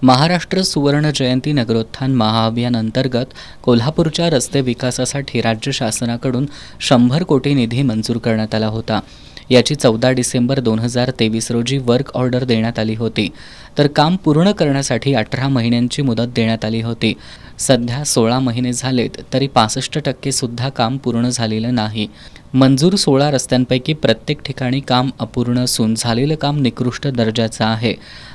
महाराष्ट्र सुवर्ण जयंती नगरोत्थान महाअभियान अंतर्गत कोल्हापूरच्या रस्ते विकासासाठी राज्य शासनाकडून 100 कोटी निधी मंजूर करण्यात आला होता। याची 14 डिसेंबर 2023 रोजी वर्क ऑर्डर देण्यात आली होती, तर काम पूर्ण करण्यासाठी 18 महिन्यांची मुदत देण्यात आली होती। सध्या 16 महिने झालेत तरी 65% सुद्धा काम पूर्ण झालेलं नाही। मंजूर 16 रस्त्यांपैकी प्रत्येक ठिकाणी काम अपूर्ण असून झालेलं काम निकृष्ट दर्जाचं आहे।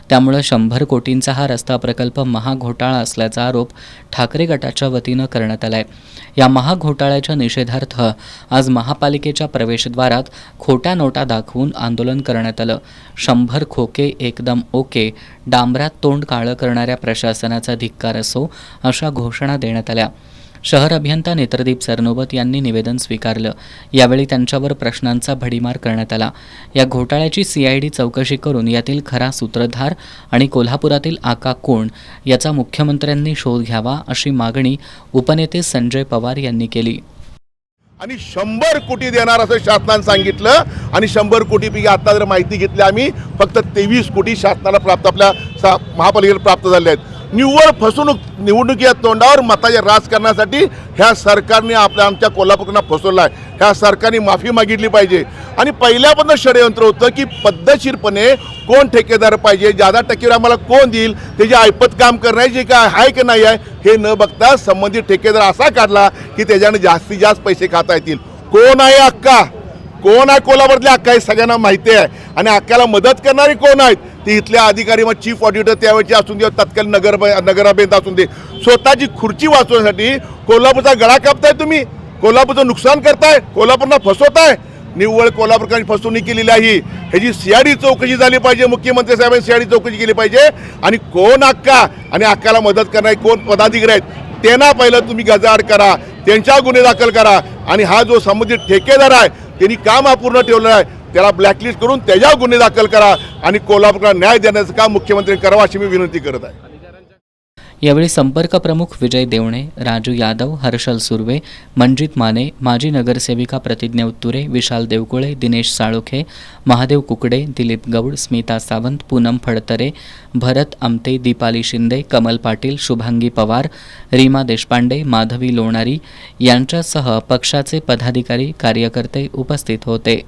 त्यामुळे 100 कोटींचा हा रस्ता प्रकल्प महाघोटाळा असल्याचा आरोप ठाकरे गटाच्या वतीनं करण्यात आलाय। या महाघोटाळ्याच्या निषेधार्थ आज महापालिकेच्या प्रवेशद्वारात खोट्या नोटा दाखवून आंदोलन करण्यात आलं। 100 खोके एकदम ओके, डांबरात तोंड काळं करणाऱ्या प्रशासनाचा धिक्कार असो, अशा घोषणा देण्यात आल्या। शहर अभियंता नेत्रदीप सरनोबत यांनी निवेदन स्वीकारलं। यावेळी त्यांच्यावर प्रश्नांचा भडीमार करण्यात आला। या घोटाळ्याची CID चौकशी करून यातील खरा सूत्रधार आणि कोल्हापुरातील आका कोण याचा मुख्यमंत्र्यांनी शोध घ्यावा, अशी मागणी उपनेते संजय पवार यांनी केली। आणि 100 कोटी देणार असं शासनाने सांगितलं आणि 100 कोटीपैकी आता जर माहिती घेतली आम्ही फक्त 23 कोटी शासनाला प्राप्त आपल्या महापालिकेला प्राप्त झाले आहेत। निव्वळ फसवणूक निवडणुकीच्या तोंडावर मताच्या राजकारणासाठी ह्या सरकारने आमच्या कोल्हापूरला फसवलं आहे। ह्या सरकारने माफी मागितली पाहिजे आणि पहिल्यापासून षडयंत्र होतं की पद्धतशीरपणे कोण ठेकेदार पाहिजे, जादा टक्केवारी आम्हाला कोण देईल, त्याची ऐपत काम करण्याची काय आहे की नाही आहे हे न बघता संबंधित ठेकेदार असा काढला की त्याच्याने जास्तीत जास्त पैसे खाता येतील। कोण आहे अक्का, कोण आहे कोल्हापूरतली अक्का हे सगळ्यांना माहिती आहे आणि अक्काला मदत करणारी कोण आहेत ते इथल्या अधिकारी, मग चीफ ऑडिटर त्यावेळेचे असून दे, तत्कालीन नगराभियंता असून दे, स्वतःची खुर्ची वाचवण्यासाठी कोल्हापूरचा गळा कापताय तुम्ही, कोल्हापूरचं नुकसान करताय, कोल्हापूरला फसवताय। निव्वळ कोल्हापूरकरांनी फसवणूक केलेली आहे। ह्याची CID चौकशी झाली पाहिजे, मुख्यमंत्री साहेबांनी CID चौकशी केली पाहिजे आणि कोण अक्का आणि अक्काला मदत करणारे कोण पदाधिकारी आहेत त्यांना पहिलं तुम्ही गजाआड करा, त्यांच्या गुन्हे दाखल करा आणि हा जो संबंधित ठेकेदार आहे त्यांनी काम अपूर्ण ठेवलं आहे त्याला ब्लॅकलिस्ट करून त्याच्यावर गुन्हे दाखल करा आणि कोल्हापूरला न्याय देण्याचं काम मुख्यमंत्र्यांनी करावं अशी मी विनंती करत आहे। यावेळी संपर्क प्रमुख विजय देवणे, राजू यादव, हर्षल सुर्वे, मंजित माने, माजी नगरसेविका प्रतिज्ञा उत्तुरे, विशाल देवकुळे, दिनेश साळोखे, महादेव कुकडे, दिलीप गौड, स्मिता सावंत, पूनम फडतरे, भरत आमते, दीपाली शिंदे, कमल पाटील, शुभांगी पवार, रीमा देशपांडे, माधवी लोणारी यांच्यासह पक्षाचे पदाधिकारी कार्यकर्ते उपस्थित होते।